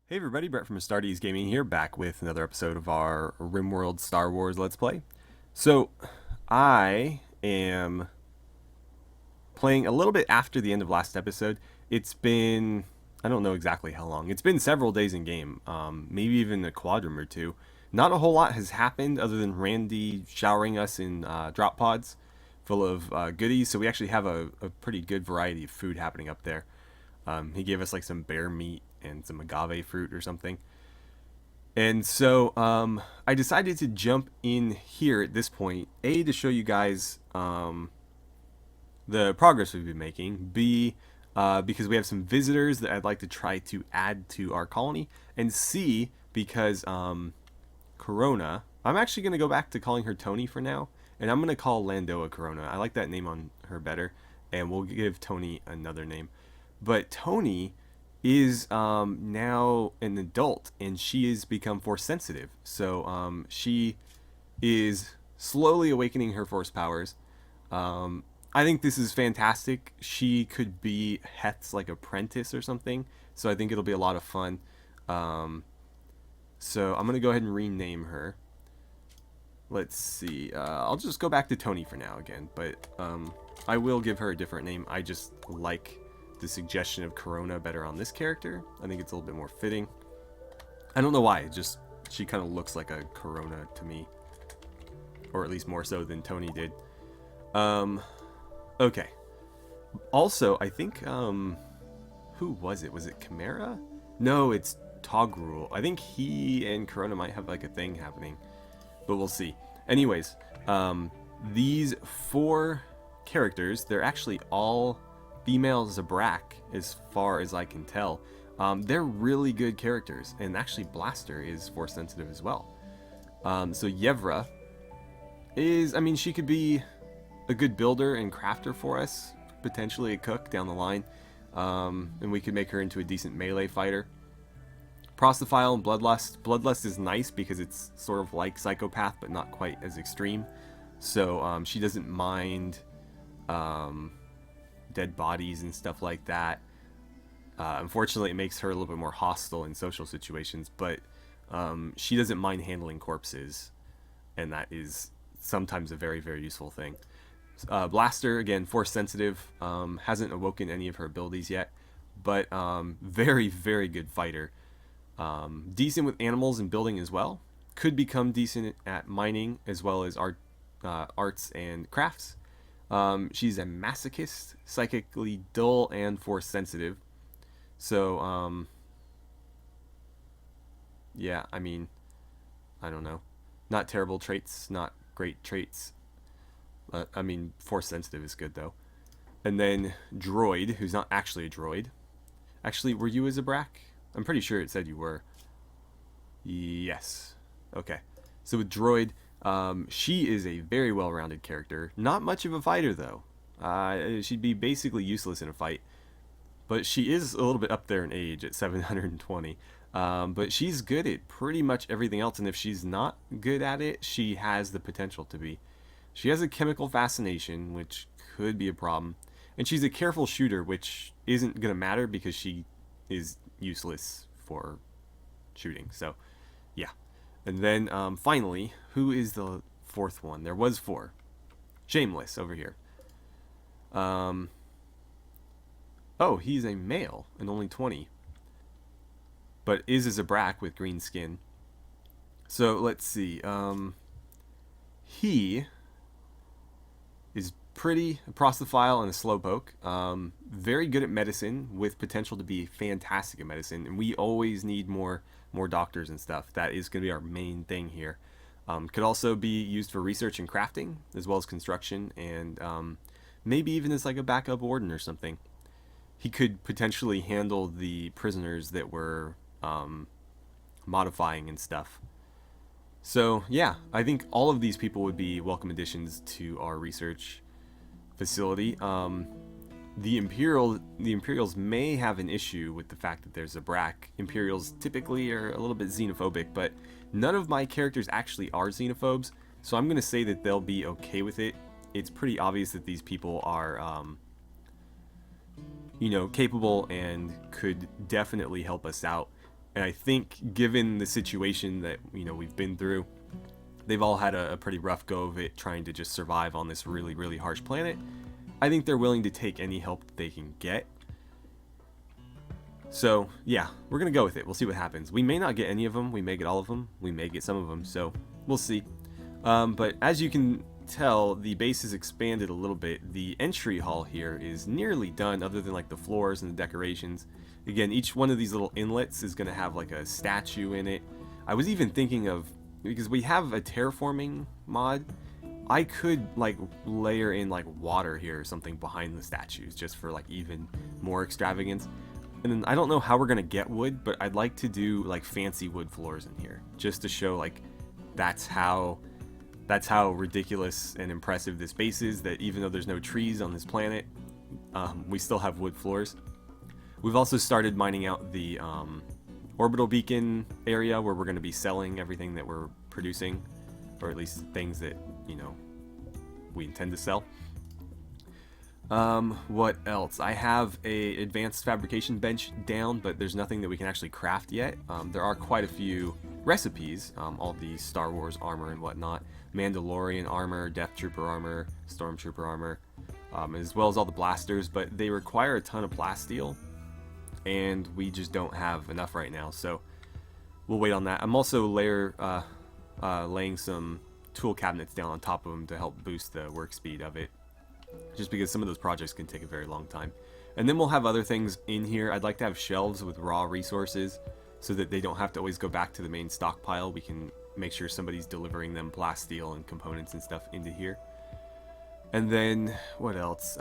Hey everybody, Brett from AstartesGaming here, back with another episode of our RimWorld Star Wars Let's Play. So, I am playing a little bit after the end of last episode. It's been, I don't know exactly how long. It's been several days in game, maybe even a quadrum or two. Not a whole lot has happened other than Randy showering us in drop pods full of goodies. So we actually have a pretty good variety of food happening up there. He gave us like some bear meat and some agave fruit or something. And so I decided to jump in here at this point, A, to show you guys the progress we've been making, B, because we have some visitors that I'd like to try to add to our colony, and C, because Corona, I'm actually going to go back to calling her Tony for now, and I'm going to call Landoa Corona. I like that name on her better, and we'll give Tony another name. But Tony is now an adult, and she has become force sensitive. So she is slowly awakening her force powers. I think this is fantastic. She could be Heth's like apprentice or something. So I think it'll be a lot of fun. So I'm gonna go ahead and rename her. Let's see. I'll just go back to Tony for now again, but I will give her a different name. I just like the suggestion of Corona better on this character. I think it's a little bit more fitting. I don't know why. Just she kind of looks like a Corona to me, or at least more so than Tony did. Okay. Also, I think who was it? Was it Chimera? No, it's Togrul. I think he and Corona might have like a thing happening, but we'll see. Anyways, these four characters, they're actually all female Zabrak as far as I can tell. They're really good characters, and actually Blaster is force sensitive as well. So Yevra is, I mean, she could be a good builder and crafter for us, potentially a cook down the line, and we could make her into a decent melee fighter. Prostophile and Bloodlust. Bloodlust is nice because it's sort of like Psychopath, but not quite as extreme. So she doesn't mind dead bodies and stuff like that. Unfortunately, it makes her a little bit more hostile in social situations, but she doesn't mind handling corpses, and that is sometimes a very, very useful thing. Blaster, again, force sensitive, hasn't awoken any of her abilities yet, but very, very good fighter. Decent with animals and building as well. Could become decent at mining as well as arts and crafts. She's a masochist, psychically dull, and force sensitive. So, yeah, I mean, I don't know. Not terrible traits, not great traits. I mean, force sensitive is good, though. And then Droid, who's not actually a droid. Actually, were you a Zabrak? I'm pretty sure it said you were. Yes. Okay. So with Droid, she is a very well-rounded character. Not much of a fighter, though. She'd be basically useless in a fight. But she is a little bit up there in age at 720. But she's good at pretty much everything else. And if she's not good at it, she has the potential to be. She has a chemical fascination, which could be a problem. And she's a careful shooter, which isn't going to matter because she is useless for shooting. So, yeah. And then, finally, who is the fourth one? There was four. Shameless over here. Oh, he's a male and only 20. But is a Zabrak with green skin. So, let's see. He is pretty prostophile and a slowpoke. Very good at medicine with potential to be fantastic at medicine. And we always need more doctors and stuff. That is going to be our main thing here. Could also be used for research and crafting as well as construction, and maybe even as like a backup warden or something. He could potentially handle the prisoners that we're modifying and stuff. So yeah, I think all of these people would be welcome additions to our research facility. The Imperials may have an issue with the fact that there's a Zabrak. Imperials typically are a little bit xenophobic, but none of my characters actually are xenophobes, so I'm going to say that they'll be okay with it. It's pretty obvious that these people are, capable and could definitely help us out And I think given the situation that, you know, we've been through, they've all had a pretty rough go of it trying to just survive on this really, really harsh planet. I think they're willing to take any help that they can get. So, yeah, we're going to go with it. We'll see what happens. We may not get any of them. We may get all of them. We may get some of them. So, we'll see. But as you can tell, the base has expanded a little bit. The entry hall here is nearly done, other than like the floors and the decorations. Again, each one of these little inlets is going to have like a statue in it. I was even thinking of, because we have a terraforming mod, I could like layer in like water here or something behind the statues just for like even more extravagance. And then I don't know how we're gonna get wood, but I'd like to do like fancy wood floors in here just to show like that's how ridiculous and impressive this base is, that even though there's no trees on this planet, we still have wood floors. We've also started mining out the orbital beacon area where we're going to be selling everything that we're producing, or at least things that, you know, we intend to sell. What else? I have a advanced fabrication bench down, but there's nothing that we can actually craft yet. There are quite a few recipes, all the Star Wars armor and whatnot, Mandalorian armor, Death Trooper armor, Stormtrooper armor, as well as all the blasters, but they require a ton of plasteel, and we just don't have enough right now, so we'll wait on that. I'm also laying some tool cabinets down on top of them to help boost the work speed of it, just because some of those projects can take a very long time. And then we'll have other things in here. I'd like to have shelves with raw resources so that they don't have to always go back to the main stockpile. We can make sure somebody's delivering them plasteel and components and stuff into here. And then, what else?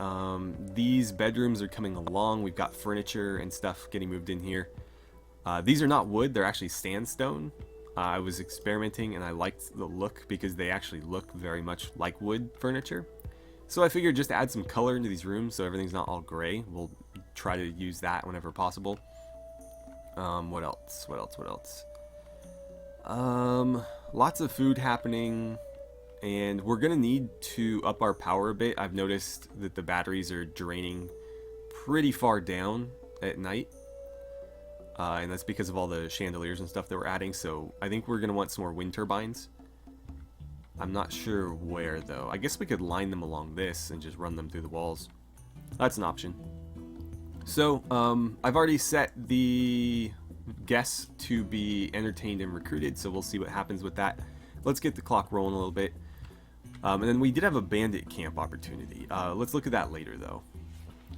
These bedrooms are coming along. We've got furniture and stuff getting moved in here. These are not wood, they're actually sandstone. I was experimenting and I liked the look because they actually look very much like wood furniture. So I figured just to add some color into these rooms so everything's not all gray. We'll try to use that whenever possible. What else? Lots of food happening, and we're gonna need to up our power a bit. I've noticed that the batteries are draining pretty far down at night, and that's because of all the chandeliers and stuff that we're adding. So I think we're gonna want some more wind turbines. I'm not sure where though. I guess we could line them along this and just run them through the walls. That's an option. So I've already set the guests to be entertained and recruited, so we'll see what happens with that. Let's get the clock rolling a little bit. And then we did have a bandit camp opportunity. Let's look at that later though.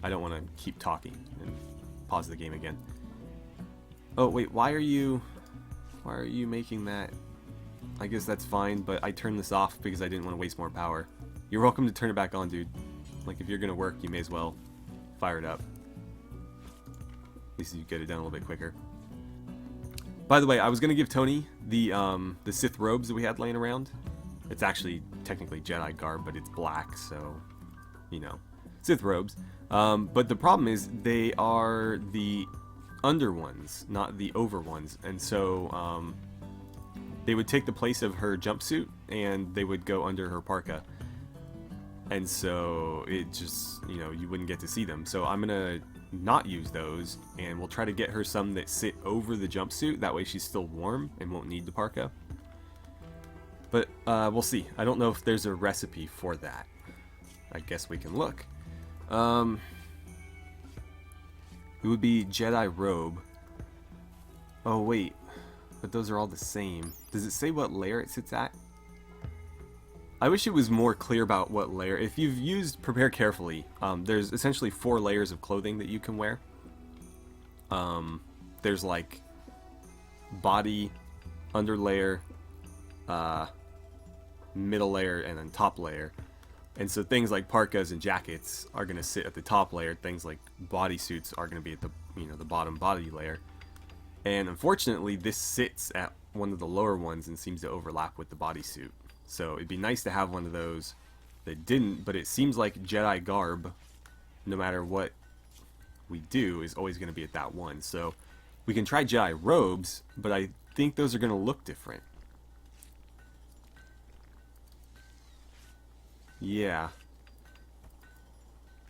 I don't want to keep talking and pause the game again. Oh wait, why are you making that? I guess that's fine, but I turned this off because I didn't want to waste more power. You're welcome to turn it back on, dude. Like, if you're gonna work, you may as well fire it up. At least you get it done a little bit quicker. By the way, I was gonna give Tony the Sith robes that we had laying around. It's actually technically Jedi garb, but it's black, so, you know, Sith robes. But the problem is they are the under ones, not the over ones, and so they would take the place of her jumpsuit and they would go under her parka, and so it just, you know, you wouldn't get to see them. So I'm gonna not use those, and we'll try to get her some that sit over the jumpsuit, that way she's still warm and won't need the parka. But we'll see. I don't know if there's a recipe for that. I guess we can look. It would be Jedi robe. Oh wait, but those are all the same. Does it say what layer it sits at? I wish it was more clear about what layer. If you've used Prepare Carefully, there's essentially 4 layers of clothing that you can wear. There's like body, under layer, middle layer, and then top layer. And so things like parkas and jackets are going to sit at the top layer. Things like bodysuits are going to be at the, you know, the bottom body layer. And unfortunately, this sits at one of the lower ones and seems to overlap with the bodysuit. So it'd be nice to have one of those that didn't, but it seems like Jedi garb, no matter what we do, is always going to be at that one. So we can try Jedi robes, but I think those are going to look different. Yeah.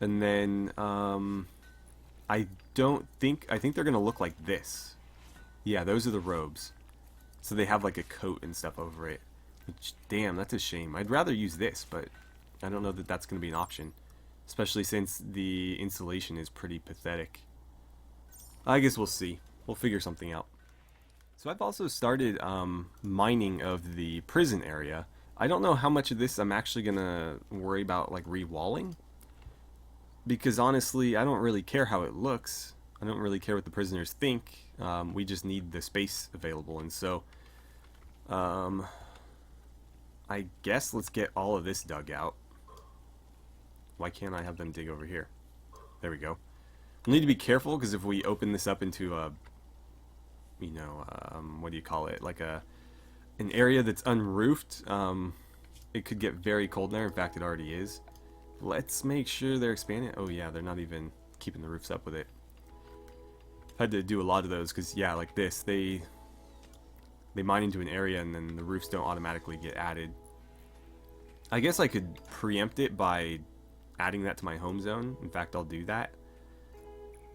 And then I think they're going to look like this. Yeah, those are the robes. So they have like a coat and stuff over it. Which, damn, that's a shame. I'd rather use this, but I don't know that that's going to be an option. Especially since the installation is pretty pathetic. I guess we'll see. We'll figure something out. So I've also started mining of the prison area. I don't know how much of this I'm actually going to worry about like re-walling. Because honestly, I don't really care how it looks. I don't really care what the prisoners think. We just need the space available. And so, I guess let's get all of this dug out. Why can't I have them dig over here? There we go. We'll need to be careful because if we open this up into a, you know, what do you call it? Like an area that's unroofed, it could get very cold there. In fact, it already is. Let's make sure they're expanding. Oh yeah, they're not even keeping the roofs up with it. Had to do a lot of those because yeah, like this, they mine into an area and then the roofs don't automatically get added. I guess I could preempt it by adding that to my home zone. In fact, I'll do that.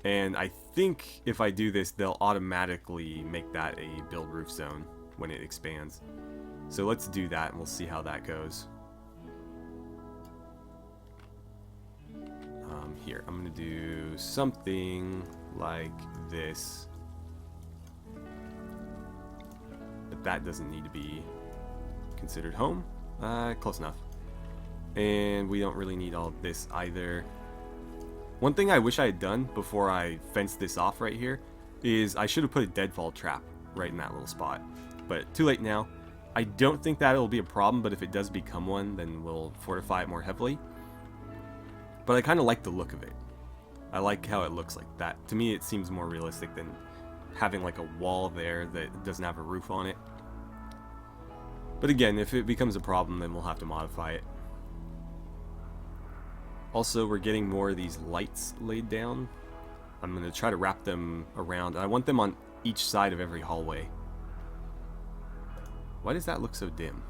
And I think if I do this, they'll automatically make that a build roof zone when it expands. So let's do that and we'll see how that goes. Here, I'm going to do something like this. But that doesn't need to be considered home. Close enough. And we don't really need all of this either. One thing I wish I had done before I fenced this off right here is I should have put a deadfall trap right in that little spot. But too late now. I don't think that it'll be a problem, but if it does become one, then we'll fortify it more heavily. But I kind of like the look of it. I like how it looks like that. To me, it seems more realistic than having like a wall there that doesn't have a roof on it. But again, if it becomes a problem, then we'll have to modify it. Also, we're getting more of these lights laid down. I'm going to try to wrap them around. And I want them on each side of every hallway. Why does that look so dim?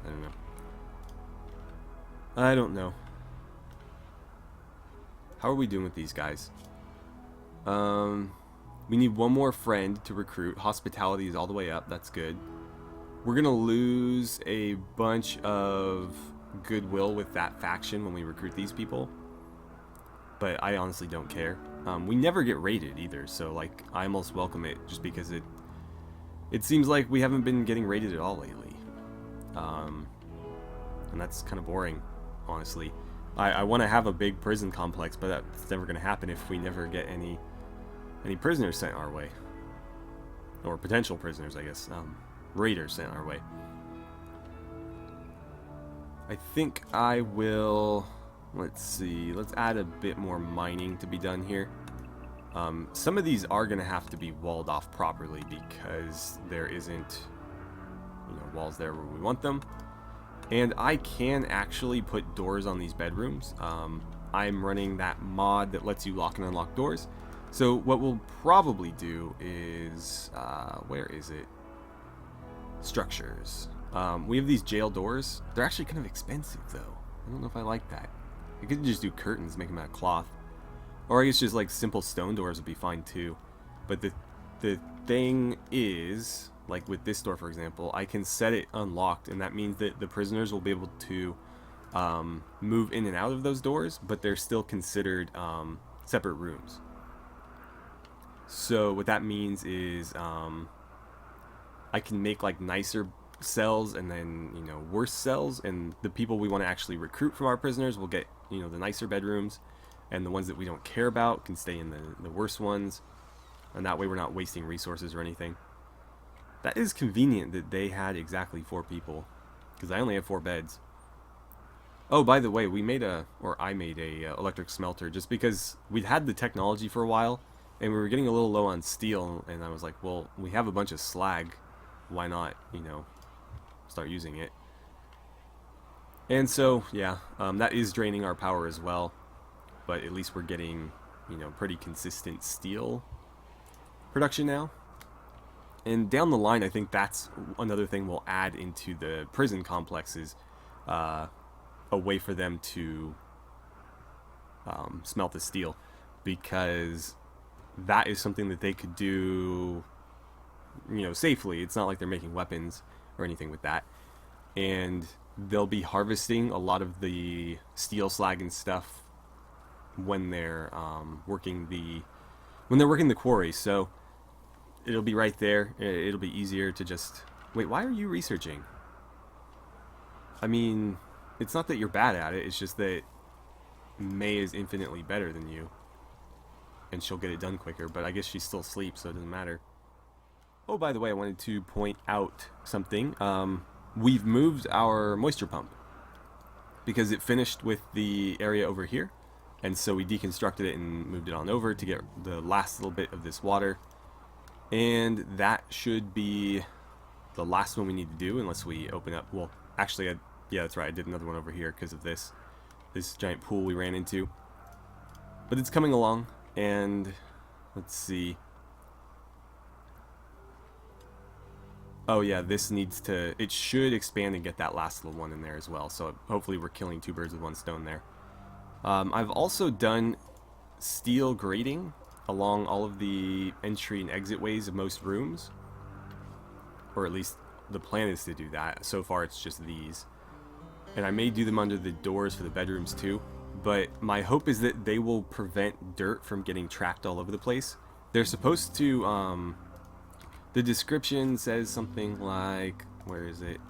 I don't know. I don't know. How are we doing with these guys? We need one more friend to recruit. Hospitality is all the way up. That's good. We're going to lose a bunch of goodwill with that faction when we recruit these people. But I honestly don't care. We never get raided either, so like I almost welcome it just because it seems like we haven't been getting raided at all lately. And that's kind of boring, honestly. I want to have a big prison complex, but that's never going to happen if we never get any prisoners sent our way. Or potential prisoners, I guess. Raiders sent our way. I think I will... Let's see. Let's add a bit more mining to be done here. Some of these are going to have to be walled off properly because there isn't, walls there where we want them. And I can actually put doors on these bedrooms. I'm running that mod that lets you lock and unlock doors. So what we'll probably do is, where is it? Structures. We have these jail doors. They're actually kind of expensive though. I don't know if I like that. I could just do curtains, make them out of cloth. Or I guess just like simple stone doors would be fine too. But the thing is, like with this door for example, I can set it unlocked, and that means that the prisoners will be able to move in and out of those doors, but they're still considered separate rooms. So what that means is I can make like nicer cells and then worse cells, and the people we want to actually recruit from our prisoners will get the nicer bedrooms, and the ones that we don't care about can stay in the worse ones, and that way we're not wasting resources or anything. That is convenient that they had exactly 4 people, because I only have 4 beds. Oh, by the way, I made a electric smelter just because we'd had the technology for a while, and we were getting a little low on steel, and I was like, well, we have a bunch of slag, why not, start using it. And so, yeah, that is draining our power as well, but at least we're getting, pretty consistent steel production now. And down the line, I think that's another thing we'll add into the prison complexes, a way for them to smelt the steel, because that is something that they could do, you know, safely. It's not like they're making weapons or anything with that. And they'll be harvesting a lot of the steel slag and stuff when they're working the quarry. So it'll be right there. It'll be easier to just wait. Why are you researching? I mean, it's not that you're bad at it. It's just that May is infinitely better than you, and she'll get it done quicker. But I guess she still sleeps, so it doesn't matter. Oh, by the way, I wanted to point out something. We've moved our moisture pump because it finished with the area over here, and so we deconstructed it and moved it on over to get the last little bit of this water. And that should be the last one we need to do unless we open up. Well, actually, yeah, that's right. I did another one over here because of this giant pool we ran into. But it's coming along, and let's see. Oh yeah, this needs to, it should expand and get that last little one in there as well. So hopefully we're killing two birds with one stone there. I've also done steel grating along all of the entry and exit ways of most rooms. Or at least the plan is to do that. So far it's just these. And I may do them under the doors for the bedrooms too. But my hope is that they will prevent dirt from getting tracked all over the place. They're supposed to, the description says something like, where is it?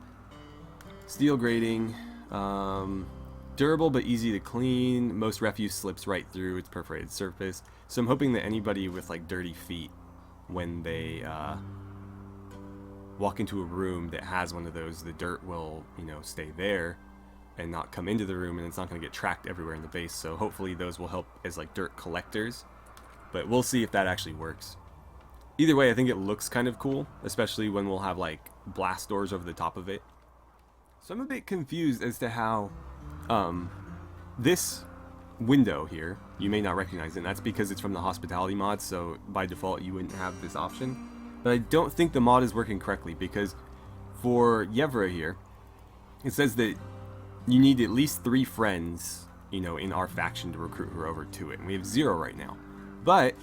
Steel grating, durable but easy to clean. Most refuse slips right through its perforated surface. So I'm hoping that anybody with like dirty feet, when they walk into a room that has one of those, the dirt will, you know, stay there and not come into the room, and it's not going to get tracked everywhere in the base. So hopefully those will help as like dirt collectors. But we'll see if that actually works. Either way, I think it looks kind of cool, especially when we'll have like blast doors over the top of it. So I'm a bit confused as to how this window here, you may not recognize it, and that's because it's from the hospitality mod, so by default you wouldn't have this option. But I don't think the mod is working correctly, because for Yevra here, it says that you need at least 3 friends, you know, in our faction to recruit her over to it, and we have 0 right now. But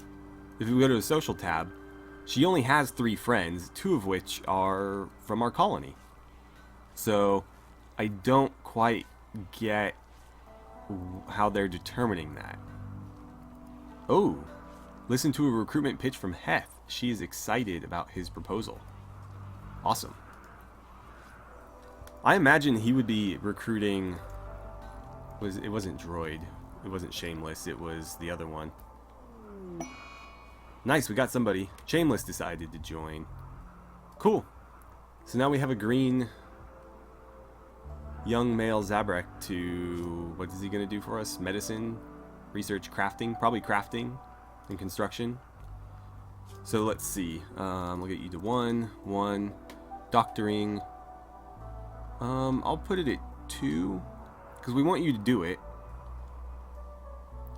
if we go to the social tab, she only has 3 friends, 2 of which are from our colony. So I don't quite get how they're determining that. Oh, listen to a recruitment pitch from Heth. She is excited about his proposal. Awesome. I imagine he would be recruiting, it wasn't Droid, it wasn't Shameless, it was the other one. Nice, we got somebody. Shameless decided to join. Cool. So now we have a green young male Zabrak to... What is he going to do for us? Medicine? Research? Crafting? Probably crafting and construction. So let's see. We'll get you to 1. Doctoring. I'll put it at 2. Because we want you to do it.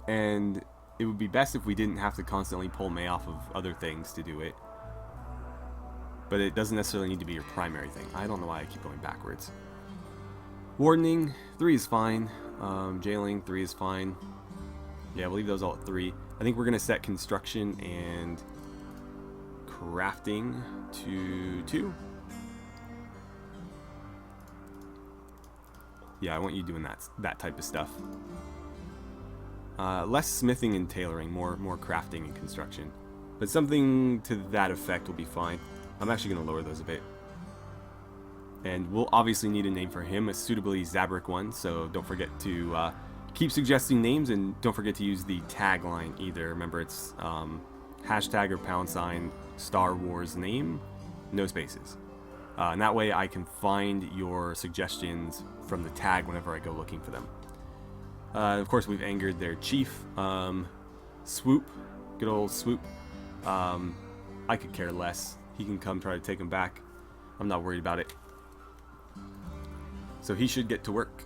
And it would be best if we didn't have to constantly pull May off of other things to do it. But it doesn't necessarily need to be your primary thing. I don't know why I keep going backwards. Wardening, 3 is fine. Jailing, 3 is fine. Yeah, we'll leave those all at 3. I think we're going to set construction and crafting to 2. Yeah, I want you doing that type of stuff. Less smithing and tailoring, more crafting and construction. But something to that effect will be fine. I'm actually going to lower those a bit. And we'll obviously need a name for him, a suitably Zabrak one, so don't forget to keep suggesting names, and don't forget to use the tagline either. Remember, it's hashtag or # Star Wars name, no spaces. And that way I can find your suggestions from the tag whenever I go looking for them. Of course, we've angered their chief. Swoop, good old Swoop. I could care less. He can come try to take him back. I'm not worried about it. So he should get to work.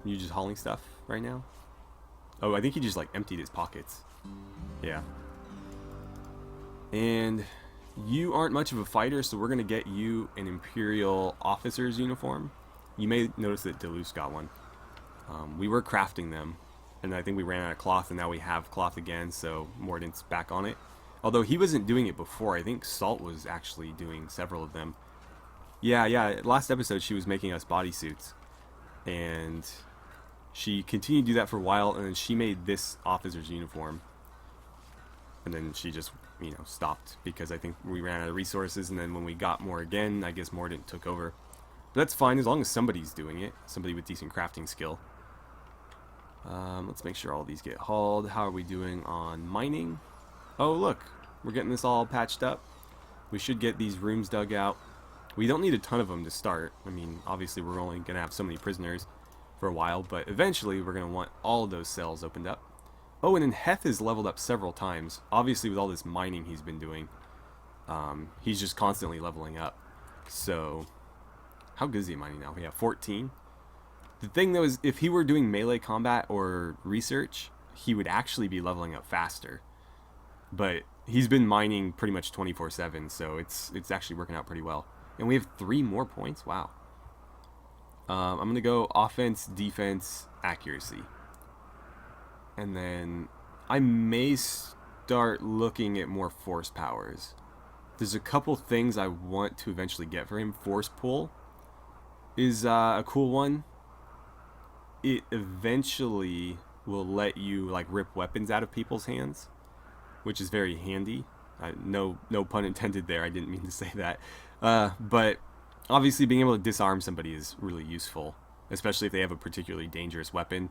You just hauling stuff right now? Oh, I think he just like emptied his pockets. Yeah. And you aren't much of a fighter, so we're going to get you an Imperial officer's uniform. You may notice that Deleuze got one. We were crafting them, and I think we ran out of cloth, and now we have cloth again, so Mordant's back on it. Although he wasn't doing it before. I think Salt was actually doing several of them. Yeah. Last episode she was making us bodysuits. And she continued to do that for a while, and then she made this officer's uniform. And then she just, stopped because I think we ran out of resources, and then when we got more again, I guess Mordant took over. But that's fine as long as somebody's doing it. Somebody with decent crafting skill. Let's make sure all these get hauled. How are we doing on mining? Oh, look. We're getting this all patched up. We should get these rooms dug out. We don't need a ton of them to start. I mean, obviously we're only going to have so many prisoners for a while, but eventually we're going to want all of those cells opened up. Oh, and then Heth has leveled up several times. Obviously with all this mining he's been doing, he's just constantly leveling up. So, how good is he at mining now? We have 14. The thing though is, if he were doing melee combat or research, he would actually be leveling up faster. But he's been mining pretty much 24/7, so it's actually working out pretty well. And we have 3 more points? Wow. I'm going to go offense, defense, accuracy. And then I may start looking at more force powers. There's a couple things I want to eventually get for him. Force pull is a cool one. It eventually will let you like rip weapons out of people's hands, which is very handy. No pun intended there. I didn't mean to say that. But obviously being able to disarm somebody is really useful, especially if they have a particularly dangerous weapon.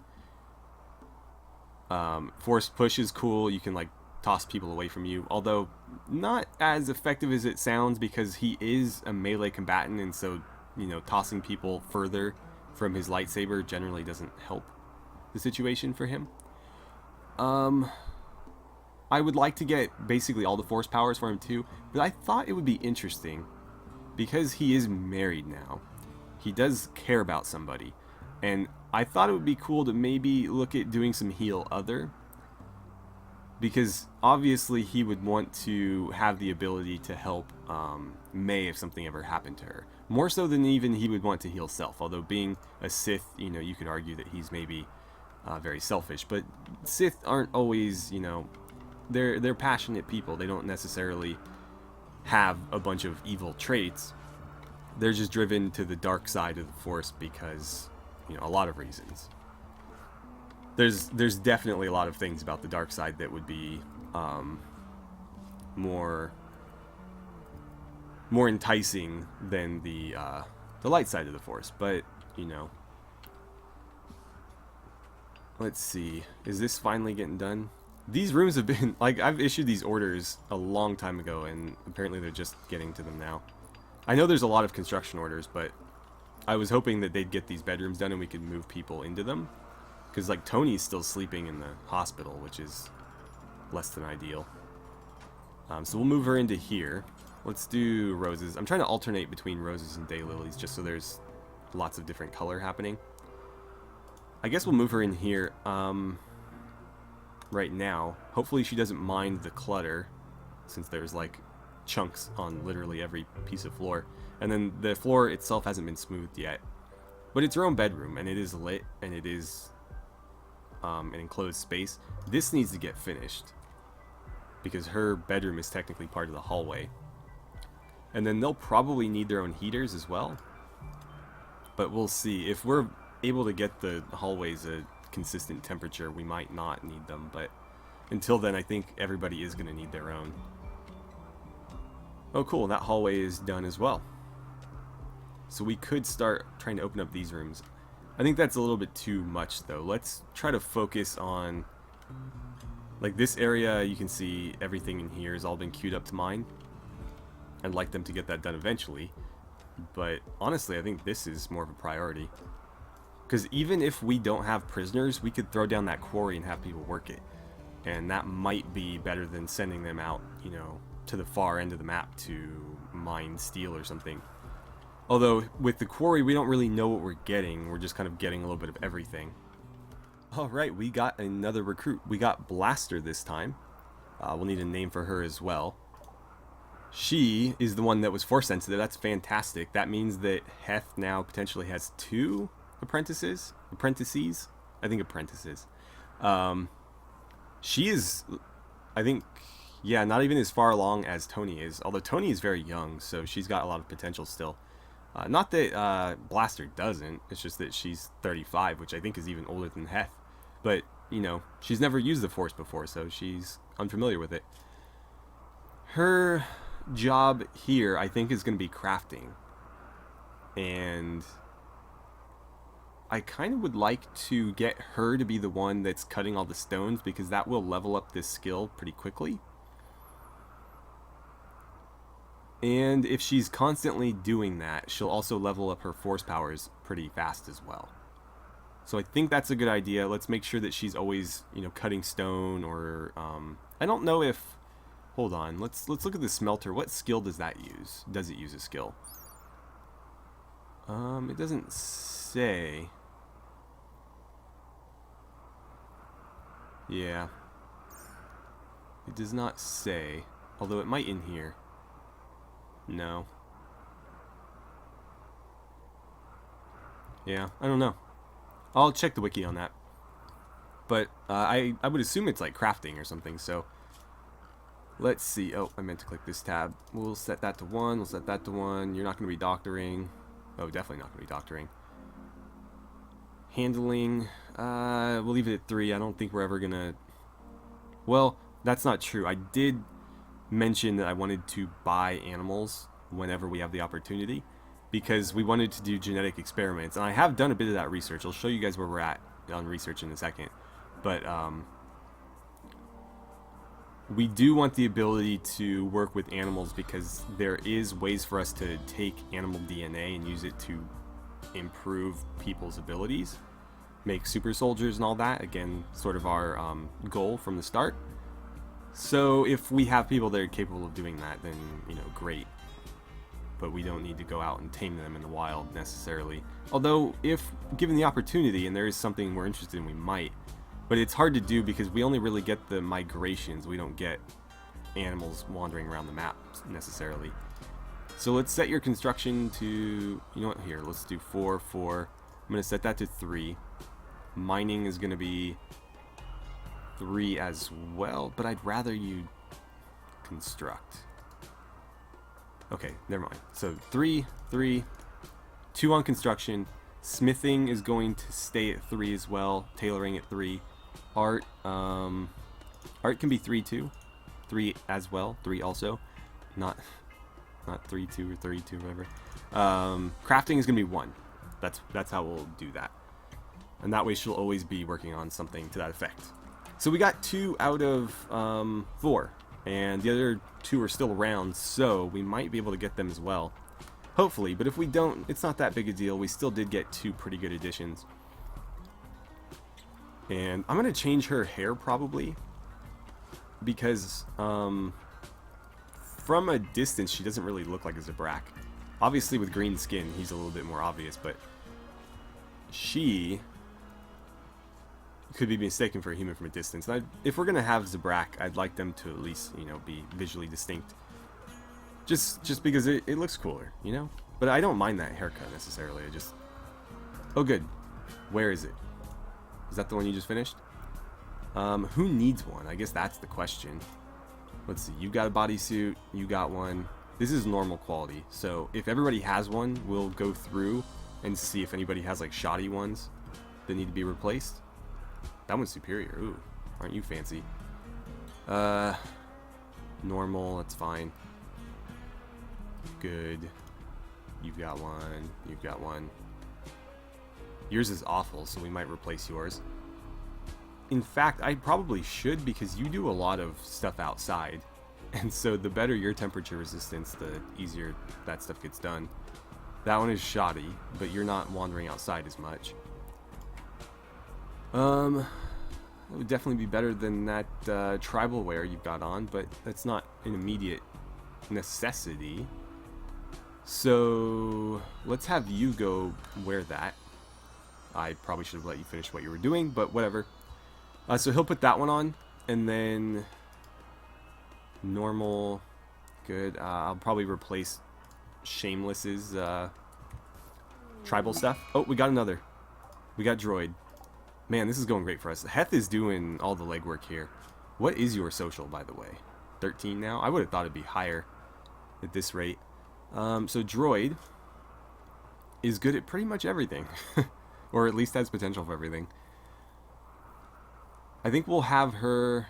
Force push is cool. You can like toss people away from you, although not as effective as it sounds because he is a melee combatant, and so tossing people further from his lightsaber generally doesn't help the situation for him. I would like to get basically all the force powers for him too, but I thought it would be interesting because he is married now. He does care about somebody, and I thought it would be cool to maybe look at doing some heal other, because obviously he would want to have the ability to help May if something ever happened to her, more so than even he would want to heal self. Although being a Sith, you could argue that he's maybe very selfish, but Sith aren't always, they're passionate people. They don't necessarily have a bunch of evil traits. They're just driven to the dark side of the Force because a lot of reasons. There's definitely a lot of things about the dark side that would be more enticing than the light side of the Force. But let's see, is this finally getting done? These rooms have been like, I've issued these orders a long time ago, and apparently they're just getting to them now. I know there's a lot of construction orders, but I was hoping that they'd get these bedrooms done and we could move people into them. Because, like, Tony's still sleeping in the hospital, which is less than ideal. So we'll move her into here. Let's do roses. I'm trying to alternate between roses and daylilies just so there's lots of different color happening. I guess we'll move her in here right now. Hopefully she doesn't mind the clutter, since there's, like, chunks on literally every piece of floor. And then the floor itself hasn't been smoothed yet. But it's her own bedroom, and it is lit, and it is an enclosed space. This needs to get finished, because her bedroom is technically part of the hallway. And then they'll probably need their own heaters as well. But we'll see. If we're able to get the hallways a consistent temperature, we might not need them. But until then, I think everybody is going to need their own. Oh cool, that hallway is done as well. So we could start trying to open up these rooms. I think that's a little bit too much though. Let's try to focus on, like, this area. You can see everything in here has all been queued up to mine. I'd like them to get that done eventually, but honestly I think this is more of a priority. Because even if we don't have prisoners, we could throw down that quarry and have people work it. And that might be better than sending them out, to the far end of the map to mine steel or something. Although with the quarry we don't really know what we're getting. We're just kind of getting a little bit of everything. Alright, we got another recruit. We got Blaster this time. We'll need a name for her as well. She is the one that was force sensitive. That's fantastic. That means that Heth now potentially has 2 apprentices. I think apprentices. She is, I think, Yeah, not even as far along as Tony is. Although Tony is very young, so she's got a lot of potential still. Not that Blaster doesn't. It's just that she's 35, which I think is even older than Heth. But, you know, she's never used the Force before, so she's unfamiliar with it. Her job here, I think, is going to be crafting. And I kind of would like to get her to be the one that's cutting all the stones, because that will level up this skill pretty quickly. And if she's constantly doing that, she'll also level up her force powers pretty fast as well. So I think that's a good idea. Let's make sure that she's always, you know, cutting stone, or I don't know if, hold on, let's look at the smelter. What skill does that use? Does it use a skill? It doesn't say. Yeah. It does not say, although it might in here. No. Yeah, I don't know. I'll check the wiki on that. But I would assume it's like crafting or something, so let's see. Oh, I meant to click this tab. We'll set that to 1. We'll set that to 1. You're not going to be doctoring. Oh, definitely not going to be doctoring. Handling. We'll leave it at 3. I don't think we're ever going to... Well, that's not true. I did mention that I wanted to buy animals whenever we have the opportunity, because we wanted to do genetic experiments, and I have done a bit of that research. I'll show you guys where we're at on research in a second, but we do want the ability to work with animals, because there is ways for us to take animal DNA and use it to improve people's abilities, make super soldiers and all that. Again, sort of our goal from the start. So if we have people that are capable of doing that, then, you know, great. But we don't need to go out and tame them in the wild necessarily. Although, if given the opportunity and there is something we're interested in, we might. But it's hard to do because we only really get the migrations. We don't get animals wandering around the map necessarily. So let's set your construction to, you know what, here, let's do 4, 4. I'm going to set that to 3. Mining is going to be 3 as well, but I'd rather you construct. Okay, never mind. So 3, 3, 2 on construction. Smithing is going to stay at 3 as well. Tailoring at 3. Art can be 3 too. 3 as well. 3 also. Not 3, 2 or 32, whatever. Crafting is gonna be 1. That's how we'll do that. And that way she'll always be working on something to that effect. So we got 2 out of 4, and the other 2 are still around, so we might be able to get them as well. Hopefully, but if we don't, it's not that big a deal. We still did get 2 pretty good additions. And I'm going to change her hair probably, because from a distance she doesn't really look like a Zabrak. Obviously with green skin he's a little bit more obvious, but she could be mistaken for a human from a distance. And if we're going to have Zabrak, I'd like them to at least, you know, be visually distinct. Just because it looks cooler, you know? But I don't mind that haircut necessarily. I just... Oh, good. Where is it? Is that the one you just finished? Who needs one? I guess that's the question. Let's see. You got a bodysuit. You got one. This is normal quality. So if everybody has one, we'll go through and see if anybody has, like, shoddy ones that need to be replaced. That one's superior. Ooh, aren't you fancy? Normal, that's fine. Good. You've got one. You've got one. Yours is awful, so we might replace yours. In fact, I probably should, because you do a lot of stuff outside. And so the better your temperature resistance, the easier that stuff gets done. That one is shoddy, but you're not wandering outside as much. It would definitely be better than that tribal wear you've got on, but that's not an immediate necessity. So let's have you go wear that. I probably should have let you finish what you were doing, but whatever. So he'll put that one on, and then normal, good. I'll probably replace Shameless's tribal stuff. Oh, we got another. We got droid. Man, this is going great for us. Heth is doing all the legwork here. What is your social, by the way? 13 now. I would have thought it'd be higher at this rate. So droid is good at pretty much everything. Or at least has potential for everything. I think we'll have her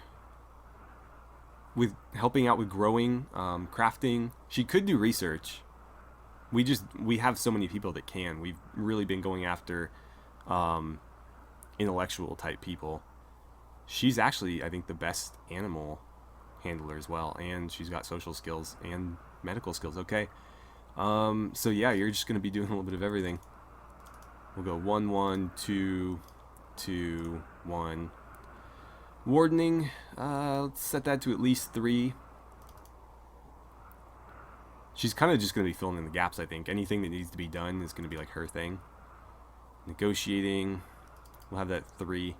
with helping out with growing, crafting. She could do research. We have so many people that can. We've really been going after intellectual type people. She's actually, I think, the best animal handler as well, and she's got social skills and medical skills. Okay, so yeah, you're just going to be doing a little bit of everything. We'll go 1 1 2 2 1. Wardening, let's set that to at least 3. She's kind of just going to be filling in the gaps, I think. Anything that needs to be done is going to be like her thing. Negotiating, we'll have that 3.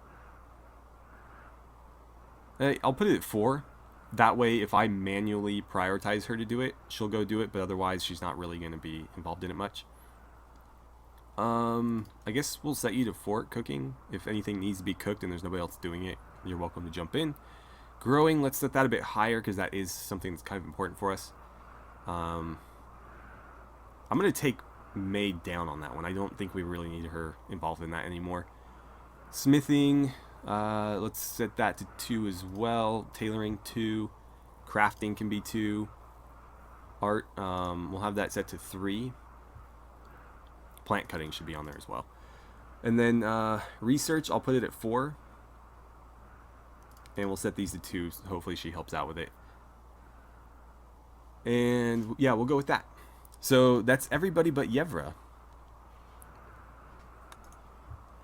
I'll put it at 4. That way, if I manually prioritize her to do it, she'll go do it, but otherwise she's not really going to be involved in it much. I guess we'll set you to fort cooking. If anything needs to be cooked and there's nobody else doing it, you're welcome to jump in. Growing, let's set that a bit higher because that is something that's kind of important for us. I'm going to take Maid down on that one. I don't think we really need her involved in that anymore. Smithing, let's set that to 2 as well. Tailoring 2. Crafting can be 2. Art, we'll have that set to 3. Plant cutting should be on there as well. And then research, I'll put it at 4. And we'll set these to 2. So hopefully she helps out with it. And yeah, we'll go with that. So that's everybody but Yevra.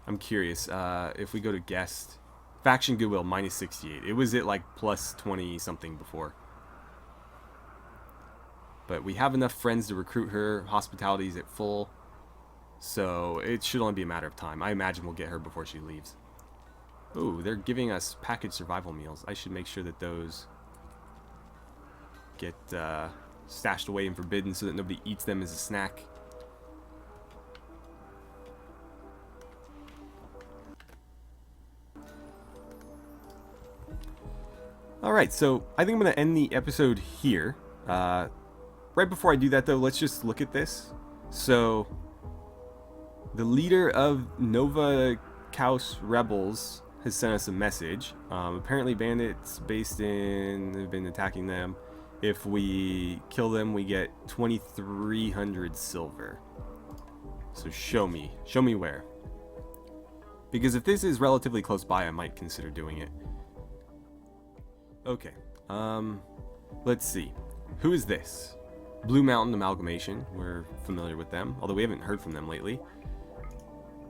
I'm curious, if we go to guest, faction goodwill minus 68. It was at like plus 20 something before. But we have enough friends to recruit her. Hospitality is at full. So it should only be a matter of time. I imagine we'll get her before she leaves. Oh, they're giving us packaged survival meals. I should make sure that those get stashed away and forbidden so that nobody eats them as a snack. Alright, so I think I'm going to end the episode here. Right before I do that, though, let's just look at this. So the leader of Nova Kaus Rebels has sent us a message. Apparently bandits based in have been attacking them. If we kill them, we get 2,300 silver. So show me where. Because if this is relatively close by, I might consider doing it. Okay, let's see. Who is this? Blue Mountain Amalgamation. We're familiar with them, although we haven't heard from them lately.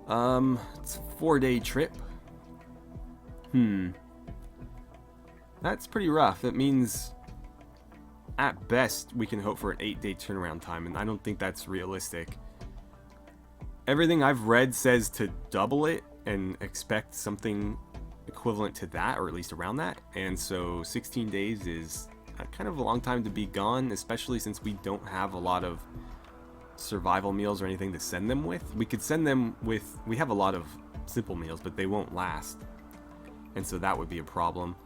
It's a 4-day trip. That's pretty rough. That means at best we can hope for an 8-day turnaround time, and I don't think that's realistic. Everything I've read says to double it and expect something equivalent to that, or at least around that, and so 16 days is kind of a long time to be gone, especially since we don't have a lot of survival meals or anything to send them with. We could send them with, we have a lot of simple meals, but they won't last, and so that would be a problem.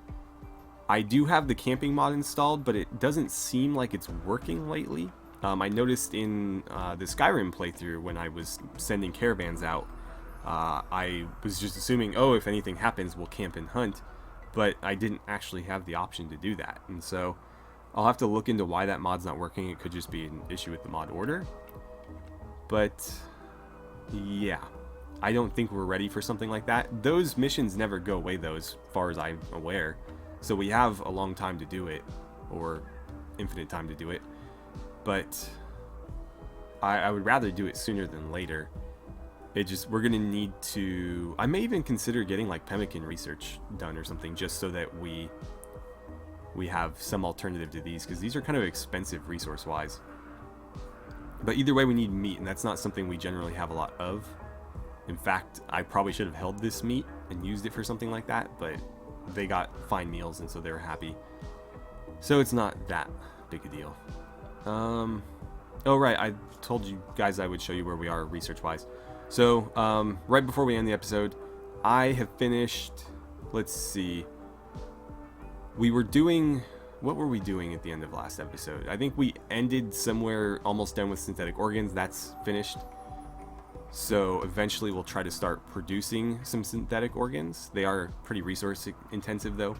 I do have the camping mod installed, but it doesn't seem like it's working lately. I noticed in the Skyrim playthrough when I was sending caravans out, I was just assuming, oh, if anything happens, we'll camp and hunt, but I didn't actually have the option to do that, and so I'll have to look into why that mod's not working. It could just be an issue with the mod order, but yeah, I don't think we're ready for something like that. Those missions never go away, though, as far as I'm aware, so we have a long time to do it, or infinite time to do it, but I would rather do it sooner than later. We're gonna need to, I may even consider getting like pemmican research done or something, just so that we have some alternative to these, because these are kind of expensive resource wise. But either way, we need meat, and that's not something we generally have a lot of. In fact, I probably should have held this meat and used it for something like that, but they got fine meals, and so they were happy. So it's not that big a deal. Oh right, I told you guys I would show you where we are research wise. So, right before we end the episode, I have finished, let's see, we were doing what were we doing at the end of last episode? I think we ended somewhere almost done with synthetic organs. That's finished. So eventually we'll try to start producing some synthetic organs. They are pretty resource intensive though.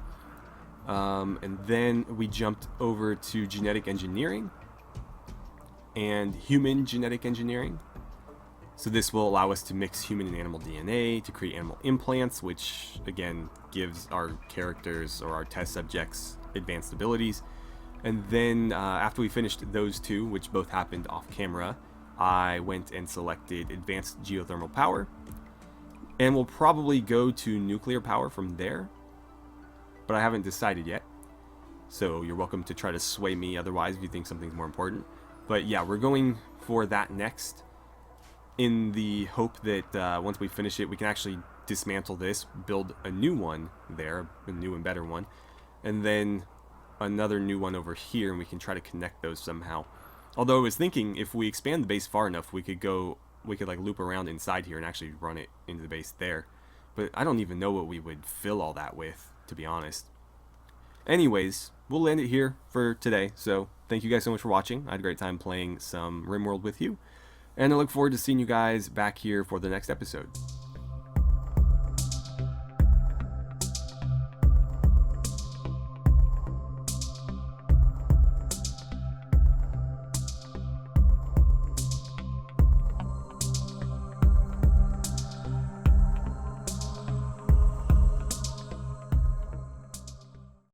And then we jumped over to genetic engineering and human genetic engineering. So this will allow us to mix human and animal DNA to create animal implants, which again gives our characters or our test subjects advanced abilities. And then after we finished those two, which both happened off camera, I went and selected advanced geothermal power, and we'll probably go to nuclear power from there, but I haven't decided yet. So you're welcome to try to sway me otherwise if you think something's more important. But yeah, we're going for that next, in the hope that once we finish it, we can actually dismantle this, build a new one there, a new and better one, and then another new one over here, and we can try to connect those somehow. Although I was thinking if we expand the base far enough, we could like loop around inside here and actually run it into the base there. But I don't even know what we would fill all that with, to be honest. Anyways, we'll end it here for today. So thank you guys so much for watching. I had a great time playing some RimWorld with you, and I look forward to seeing you guys back here for the next episode.